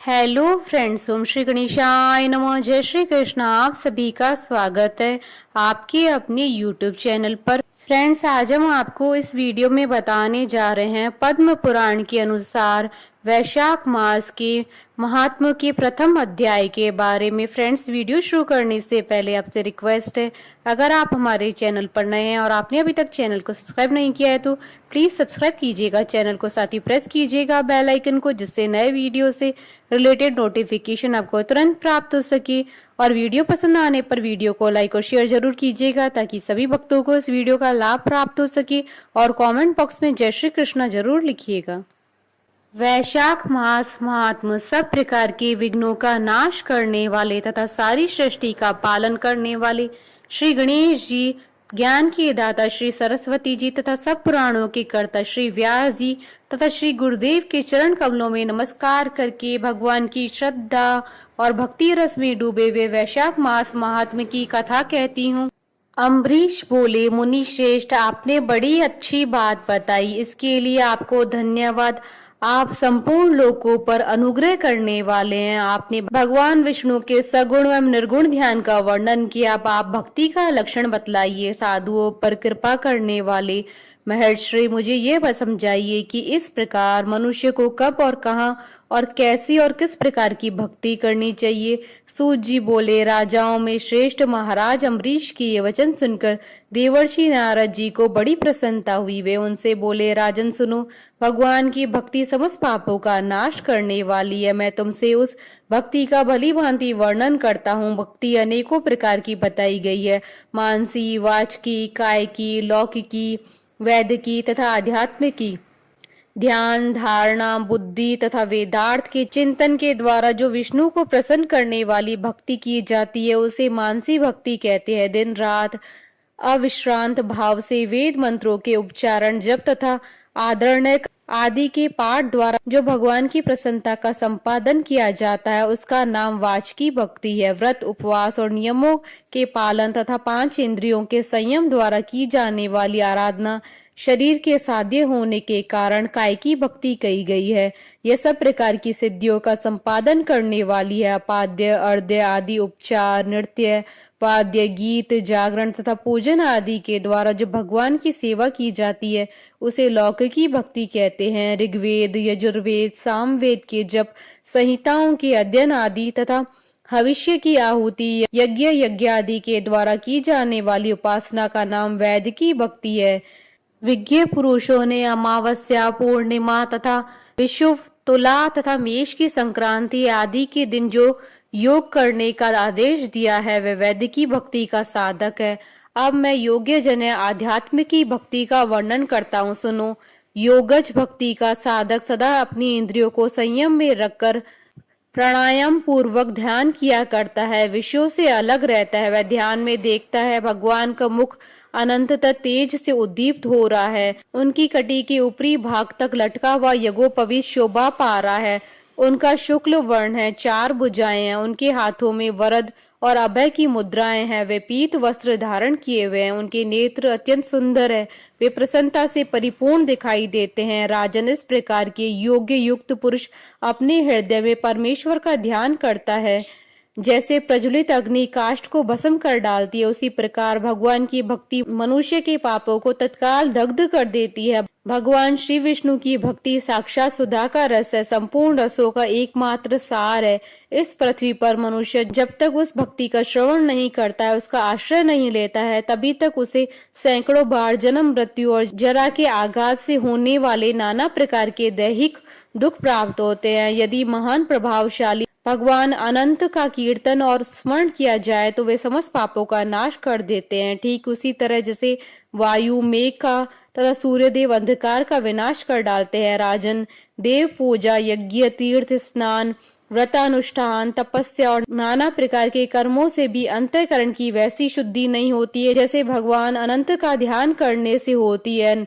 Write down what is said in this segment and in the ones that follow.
Hello friends, ओम श्री गणेशाय नमः। जय श्री कृष्ण। आप सभी का स्वागत है आपके अपने यूट्यूब चैनल पर। फ्रेंड्स, आज हम आपको इस वीडियो में बताने जा रहे हैं पद्म पुराण के अनुसार वैशाख मास के महात्म्य के प्रथम अध्याय के बारे में। फ्रेंड्स, वीडियो शुरू करने से पहले आपसे रिक्वेस्ट है, अगर आप हमारे चैनल पर नए हैं और आपने अभी तक चैनल को सब्सक्राइब नहीं किया है तो प्लीज सब्सक्राइब कीजिएगा चैनल को, साथ ही प्रेस कीजिएगा बेल आइकन को, जिससे नए वीडियो से रिलेटेड नोटिफिकेशन आपको तुरंत प्राप्त हो सके। और वीडियो पसंद आने पर वीडियो को लाइक और शेयर जरूर कीजिएगा ताकि सभी भक्तों को इस वीडियो का लाभ प्राप्त हो सके। और कमेंट बॉक्स में जय श्री कृष्णा जरूर लिखिएगा। वैशाख मास महात्म सब प्रकार के विघ्नों का नाश करने वाले तथा सारी सृष्टि का पालन करने वाले श्री गणेश जी, ज्ञान के दाता श्री सरस्वती जी तथा सब पुराणों के कर्ता श्री व्यास जी तथा श्री गुरुदेव के चरण कमलों में नमस्कार करके भगवान की श्रद्धा और भक्ति रस में डूबे हुए वैशाख मास महात्म्य की कथा कहती हूँ। अम्बरीश बोले, मुनि श्रेष्ठ, आपने बड़ी अच्छी बात बताई, इसके लिए आपको धन्यवाद। आप संपूर्ण लोकों पर अनुग्रह करने वाले हैं। आपने भगवान विष्णु के सगुण एवं निर्गुण ध्यान का वर्णन किया। अब आप भक्ति का लक्षण बतलाइए। साधुओं पर कृपा करने वाले महर्षि, मुझे ये समझाइए कि इस प्रकार मनुष्य को कब और कहाँ और कैसी और किस प्रकार की भक्ति करनी चाहिए। सूत जी बोले, राजाओं में श्रेष्ठ महाराज अम्बरीश की ये वचन सुनकर देवर्षि नारद जी को बड़ी प्रसन्नता हुई। वे उनसे बोले, राजन सुनो, भगवान की भक्ति समस्त पापों का नाश करने वाली है। मैं तुमसे उस भक्ति का भली भांति वर्णन करता हूँ। भक्ति अनेकों प्रकार की बताई गई है, मानसी, वाचकी, कायकी, लौकिकी, वैदिकी तथा आध्यात्म की। ध्यान, धारणा, बुद्धि तथा वेदार्थ के चिंतन के द्वारा जो विष्णु को प्रसन्न करने वाली भक्ति की जाती है उसे मानसी भक्ति कहते हैं। दिन रात अविश्रांत भाव से वेद मंत्रों के उच्चारण, जप तथा आदरणक आदि के पाठ द्वारा जो भगवान की प्रसन्नता का संपादन किया जाता है उसका नाम वाचकी भक्ति है। व्रत, उपवास और नियमों के पालन तथा 5 इंद्रियों के संयम द्वारा की जाने वाली आराधना शरीर के साध्य होने के कारण कायकी भक्ति कही गई है। यह सब प्रकार की सिद्धियों का संपादन करने वाली है। अपाद्य, अर्ध्य आदि उपचार, नृत्य, वाद्य, गीत, जागरण तथा पूजन आदि के द्वारा जो भगवान की सेवा की जाती है उसे लौकिकी भक्ति कहते हैं। ऋग्वेद, यजुर्वेद, सामवेद के जप, संहिताओं के अध्ययन आदि तथा भविष्य की आहुति, यज्ञ आदि के द्वारा की जाने वाली उपासना का नाम वैदिकी भक्ति है। विज्ञ पुरुषों ने अमावस्या, पूर्णिमा तथा विषुव, तुला तथा मेष की संक्रांति आदि के दिन जो योग करने का आदेश दिया है वह वैदिकी भक्ति का साधक है। अब मैं योग्य जन आध्यात्म की भक्ति का वर्णन करता हूँ, सुनो। योगज भक्ति का साधक सदा अपनी इंद्रियों को संयम में रखकर प्राणायाम पूर्वक ध्यान किया करता है, विषयों से अलग रहता है। वह ध्यान में देखता है भगवान का मुख अनंततः तेज से उद्दीप्त हो रहा है, उनकी कटी के ऊपरी भाग तक लटका हुआ यज्ञोपवीत शोभा पा रहा है। उनका शुक्ल वर्ण है, 4 भुजाएं हैं, उनके हाथों में वरद और अभय की मुद्राएं हैं। वे पीत वस्त्र धारण किए हुए हैं, उनके नेत्र अत्यंत सुंदर है, वे प्रसन्नता से परिपूर्ण दिखाई देते हैं। राजन, इस प्रकार के योग्य युक्त पुरुष अपने हृदय में परमेश्वर का ध्यान करता है। जैसे प्रज्वलित अग्नि काष्ठ को भस्म कर डालती है, उसी प्रकार भगवान की भक्ति मनुष्य के पापों को तत्काल दग्ध कर देती है। भगवान श्री विष्णु की भक्ति साक्षात सुधा का रस है, संपूर्ण रसों का एकमात्र सार है। इस पृथ्वी पर मनुष्य जब तक उस भक्ति का श्रवण नहीं करता है, उसका आश्रय नहीं लेता है, तभी तक उसे सैकड़ों बार जन्म, मृत्यु और जरा के आघात से होने वाले नाना प्रकार के दैहिक दुख प्राप्त होते हैं। यदि महान प्रभावशाली भगवान अनंत का कीर्तन और स्मरण किया जाए तो वे समस्त पापों का नाश कर देते हैं। ठीक उसी तरह जैसे वायु मेघ का तथा सूर्यदेव अंधकार का विनाश कर डालते हैं। राजन, देव पूजा, यज्ञ, तीर्थ स्नान, व्रतानुष्ठान, तपस्या और नाना प्रकार के कर्मों से भी अंतःकरण की वैसी शुद्धि नहीं होती है जैसे भगवान अनंत का ध्यान करने से होती है।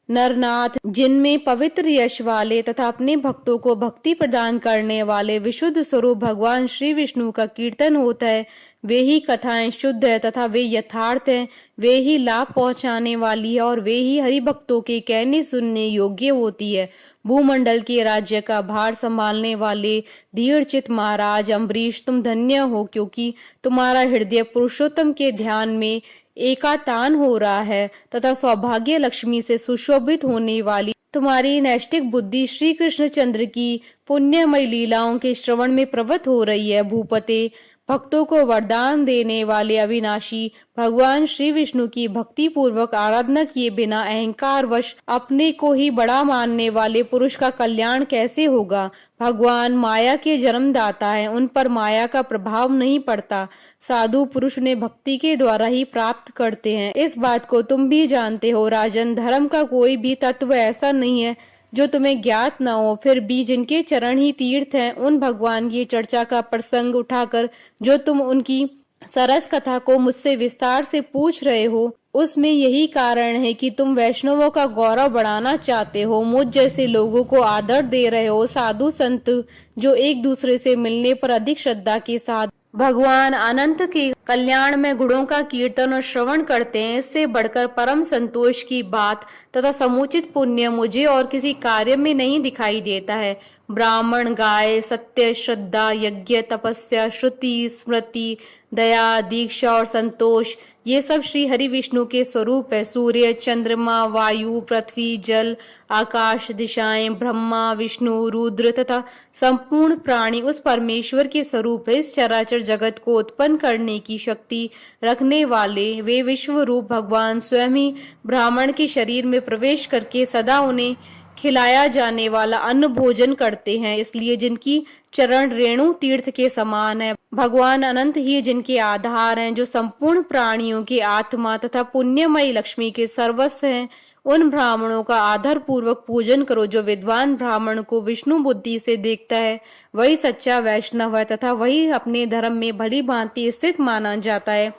नरनाथ, जिनमें पवित्र यश वाले तथा अपने भक्तों को भक्ति प्रदान करने वाले विशुद्ध स्वरूप भगवान श्री विष्णु का कीर्तन होता है, वे ही कथाएं शुद्ध है तथा वे यथार्थ हैं, वे ही लाभ पहुंचाने वाली है और वे ही हरि भक्तों के कहने सुनने योग्य होती है। भूमंडल के राज्य का भार संभालने वाले धीरचित महाराज अम्बरीश, तुम धन्य हो, क्योंकि तुम्हारा हृदय पुरुषोत्तम के ध्यान में एकातान हो रहा है तथा सौभाग्य लक्ष्मी से सुशोभित होने वाली तुम्हारी नैष्टिक बुद्धि श्री कृष्ण चंद्र की पुण्यमय लीलाओं के श्रवण में प्रवृत्त हो रही है। भूपते, भक्तों को वरदान देने वाले अविनाशी भगवान श्री विष्णु की भक्ति पूर्वक आराधना किए बिना अहंकार वश अपने को ही बड़ा मानने वाले पुरुष का कल्याण कैसे होगा। भगवान माया के जन्मदाता है, उन पर माया का प्रभाव नहीं पड़ता। साधु पुरुष ने भक्ति के द्वारा ही प्राप्त करते हैं। इस बात को तुम भी जानते हो राजन। धर्म का कोई भी तत्व ऐसा नहीं है जो तुम्हें ज्ञात न हो। फिर भी जिनके चरण ही तीर्थ हैं, उन भगवान की चर्चा का प्रसंग उठाकर जो तुम उनकी सरस कथा को मुझसे विस्तार से पूछ रहे हो, उसमें यही कारण है कि तुम वैष्णवों का गौरव बढ़ाना चाहते हो, मुझ जैसे लोगों को आदर दे रहे हो। साधु संत जो एक दूसरे से मिलने पर अधिक श्रद्धा के साथ भगवान अनंत के कल्याण में गुणों का कीर्तन और श्रवण करते हैं, इससे बढ़कर परम संतोष की बात तथा समुचित पुण्य मुझे और किसी कार्य में नहीं दिखाई देता है। ब्राह्मण, गाय, सत्य, श्रद्धा, यज्ञ, तपस्या, श्रुति, स्मृति, दया, दीक्षा और संतोष, ये सब श्री हरि विष्णु के स्वरूप है। सूर्य, चंद्रमा, वायु, पृथ्वी, जल, आकाश, दिशाएं, ब्रह्मा, विष्णु, रुद्र तथा संपूर्ण प्राणी उस परमेश्वर के स्वरूप है। इस चराचर जगत को उत्पन्न करने की शक्ति रखने वाले वे विश्व रूप भगवान स्वयं ही ब्राह्मण के शरीर में प्रवेश करके सदा उन्हें खिलाया जाने वाला अन्न भोजन करते हैं। इसलिए जिनकी चरण रेणु तीर्थ के समान है, भगवान अनंत ही जिनके आधार हैं, जो संपूर्ण प्राणियों की आत्मा तथा पुण्यमयी लक्ष्मी के सर्वस्व हैं, उन ब्राह्मणों का आदर पूर्वक पूजन करो। जो विद्वान ब्राह्मण को विष्णु बुद्धि से देखता है, वही सच्चा वैष्णव है तथा वही अपने धर्म में भली भांति स्थित माना जाता है।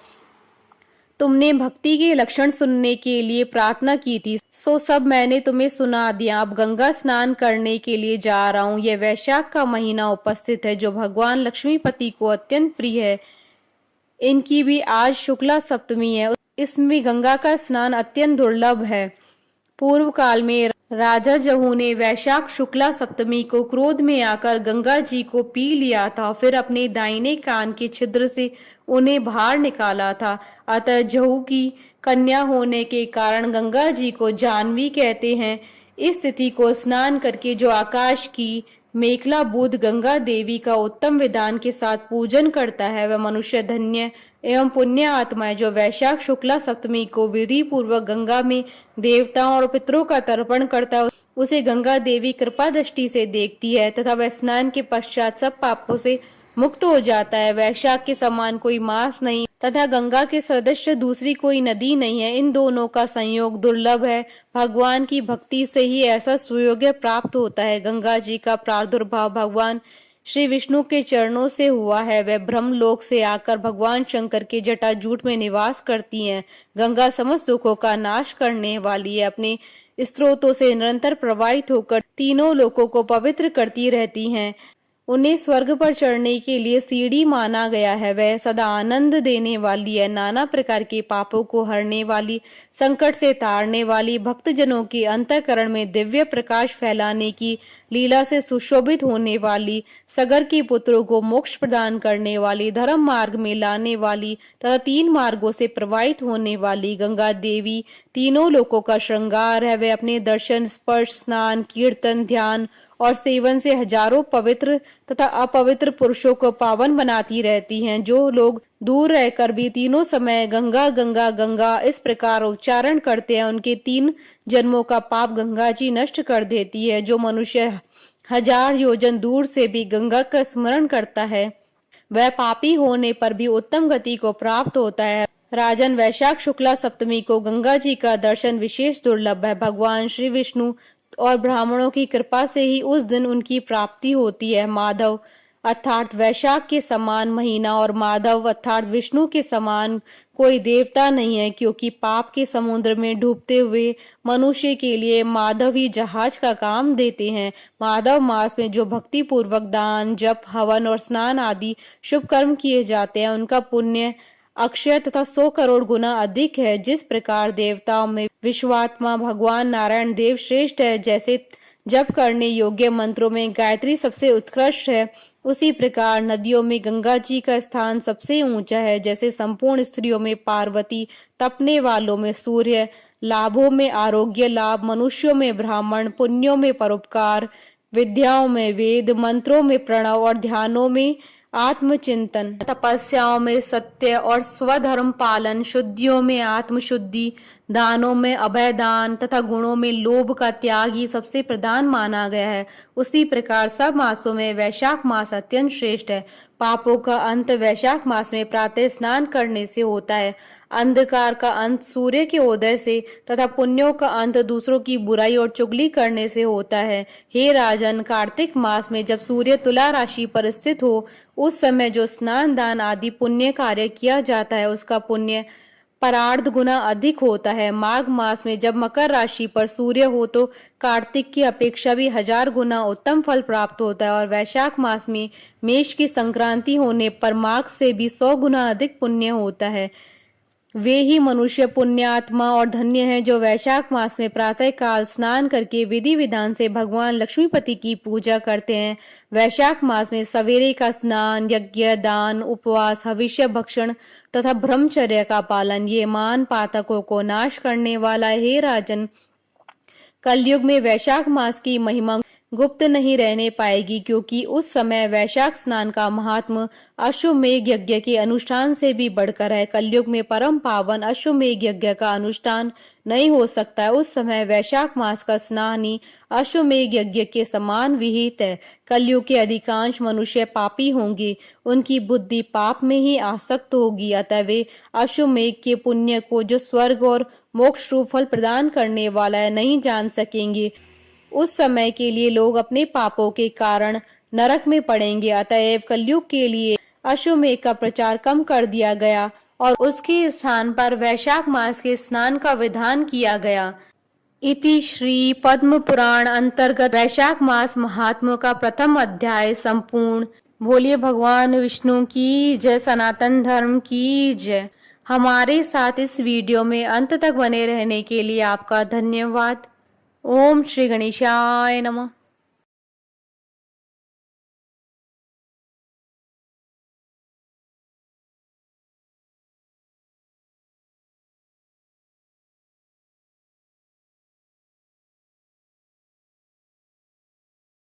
तुमने भक्ति के लक्षण सुनने के लिए प्रार्थना की थी, सो सब मैंने तुम्हें सुना दिया। अब गंगा स्नान करने के लिए जा रहा हूँ। यह वैशाख का महीना उपस्थित है, जो भगवान लक्ष्मीपति को अत्यंत प्रिय है। इनकी भी आज शुक्ला सप्तमी है। इसमें गंगा का स्नान अत्यंत दुर्लभ है। पूर्व काल में राजा जहू ने वैशाख शुक्ला सप्तमी को क्रोध में आकर गंगा जी को पी लिया था, फिर अपने दाहिने कान के छिद्र से उन्हें बाहर निकाला था। अतः जहू की कन्या होने के कारण गंगा जी को जाह्नवी कहते हैं। इस तिथि को स्नान करके जो आकाश की मेखला बूद गंगा देवी का उत्तम विधान के साथ पूजन करता है, वह मनुष्य धन्य एवं पुण्य आत्मा है। जो वैशाख शुक्ला सप्तमी को विधि पूर्वक गंगा में देवताओं और पितरों का तर्पण करता है, उसे गंगा देवी कृपा दृष्टि से देखती है तथा वह स्नान के पश्चात सब पापों से मुक्त हो जाता है। वैशाख के समान कोई मास नहीं तथा गंगा के सदृश दूसरी कोई नदी नहीं है। इन दोनों का संयोग दुर्लभ है। भगवान की भक्ति से ही ऐसा सुयोग्य प्राप्त होता है। गंगा जी का प्रादुर्भाव भगवान श्री विष्णु के चरणों से हुआ है। वह ब्रह्मलोक से आकर भगवान शंकर के जटाजूट में निवास करती हैं। गंगा समस्त दुखों का नाश करने वाली है। अपने स्त्रोतों से निरंतर प्रवाहित होकर तीनों लोकों को पवित्र करती रहती हैं। उन्हें स्वर्ग पर चढ़ने के लिए सीढ़ी माना गया है। वह सदा आनंद देने वाली है, नाना प्रकार के पापों को हरने वाली, संकट से तारने वाली, भक्तजनों के अंतःकरण में दिव्य प्रकाश फैलाने की लीला से सुशोभित होने वाली, सगर के पुत्रों को मोक्ष प्रदान करने वाली, धर्म मार्ग में लाने वाली तथा 3 मार्गों से प्रवाहित होने वाली गंगा देवी तीनों लोकों का श्रृंगार है। वे अपने दर्शन, स्पर्श, स्नान, कीर्तन, ध्यान और सेवन से हजारों पवित्र तथा अपवित्र पुरुषों को पावन बनाती रहती हैं। जो लोग दूर रहकर भी तीनों समय गंगा गंगा गंगा इस प्रकार उच्चारण करते हैं, उनके 3 जन्मों का पाप गंगा जी नष्ट कर देती है। जो मनुष्य 1000 योजन दूर से भी गंगा का स्मरण करता है, वह पापी होने पर भी उत्तम गति को प्राप्त होता है। राजन, वैशाख शुक्ला सप्तमी को गंगा जी का दर्शन विशेष दुर्लभ है। भगवान श्री विष्णु और ब्राह्मणों की कृपा से ही उस दिन उनकी प्राप्ति होती है। माधव, अर्थात वैशाख के समान महीना और माधव अर्थात विष्णु के समान कोई देवता नहीं है, क्योंकि पाप के समुद्र में डूबते हुए मनुष्य के लिए माधव ही जहाज का काम देते हैं। माधव मास में जो भक्ति पूर्वक दान, जप, हवन और स्नान आदि शुभ कर्म किए जाते हैं, उनका पुण्य अक्षय तथा 100 करोड़ गुना अधिक है। जिस प्रकार देवताओं में विश्वात्मा भगवान नारायण देव श्रेष्ठ है, जैसे जप करने योग्य मंत्रों में गायत्री सबसे उत्कृष्ट है, उसी प्रकार नदियों में गंगा जी का स्थान सबसे ऊंचा है। जैसे संपूर्ण स्त्रियों में पार्वती, तपने वालों में सूर्य, लाभों में आरोग्य लाभ, मनुष्यों में ब्राह्मण, पुण्यों में परोपकार, विद्याओं में वेद, मंत्रों में प्रणव और ध्यानों में आत्मचिंतन, तपस्याओं में सत्य और स्वधर्म पालन, शुद्धियों में आत्मशुद्धि, दानों में अभय दान तथा गुणों में लोभ का त्याग ही सबसे प्रधान माना गया है। उसी प्रकार सब मासों में वैशाख मास अत्यंत श्रेष्ठ है। पापों का अंत वैशाख मास में प्रातः स्नान करने से होता है, अंधकार का अंत सूर्य के उदय से तथा पुण्यों का अंत दूसरों की बुराई और चुगली करने से होता है। हे राजन, कार्तिक मास में जब सूर्य तुला राशि पर स्थित हो, उस समय जो स्नान दान आदि पुण्य कार्य किया जाता है, उसका पुण्य परार्ध गुना अधिक होता है। माघ मास में जब मकर राशि पर सूर्य हो तो कार्तिक की अपेक्षा भी 1000 गुना उत्तम फल प्राप्त होता है, और वैशाख मास में मेष की संक्रांति होने पर माघ से भी 100 गुना अधिक पुण्य होता है। वे ही मनुष्य पुण्यात्मा और धन्य हैं जो वैशाख मास में प्रातः काल स्नान करके विधि विधान से भगवान लक्ष्मीपति की पूजा करते हैं। वैशाख मास में सवेरे का स्नान, यज्ञ, दान, उपवास, हविष्य भक्षण तथा ब्रह्मचर्य का पालन ये मान पातकों को नाश करने वाला है। हे राजन, कलयुग में वैशाख मास की महिमा गुप्त नहीं रहने पाएगी, क्योंकि उस समय वैशाख स्नान का महात्म अश्वमेघ यज्ञ के अनुष्ठान से भी बढ़कर है। कलयुग में परम पावन अश्वमेघ यज्ञ का अनुष्ठान नहीं हो सकता है। उस समय वैशाख मास का स्नान ही अश्वमेघ यज्ञ के समान विहित है। कलयुग के अधिकांश मनुष्य पापी होंगे, उनकी बुद्धि पाप में ही आसक्त होगी, अतः वे अश्वमेघ के पुण्य को जो स्वर्ग और मोक्ष रूप फल प्रदान करने वाला है नहीं जान सकेंगे। उस समय के लिए लोग अपने पापों के कारण नरक में पड़ेंगे। अतएव कलयुग के लिए अश्वमेघ का प्रचार कम कर दिया गया और उसके स्थान पर वैशाख मास के स्नान का विधान किया गया। इति श्री पद्म पुराण अंतर्गत वैशाख मास महात्म्य का प्रथम अध्याय संपूर्ण। बोलिए भगवान विष्णु की जय, सनातन धर्म की जय। हमारे साथ इस वीडियो में अंत तक बने रहने के लिए आपका धन्यवाद। ओम श्री गणेशाय नमः।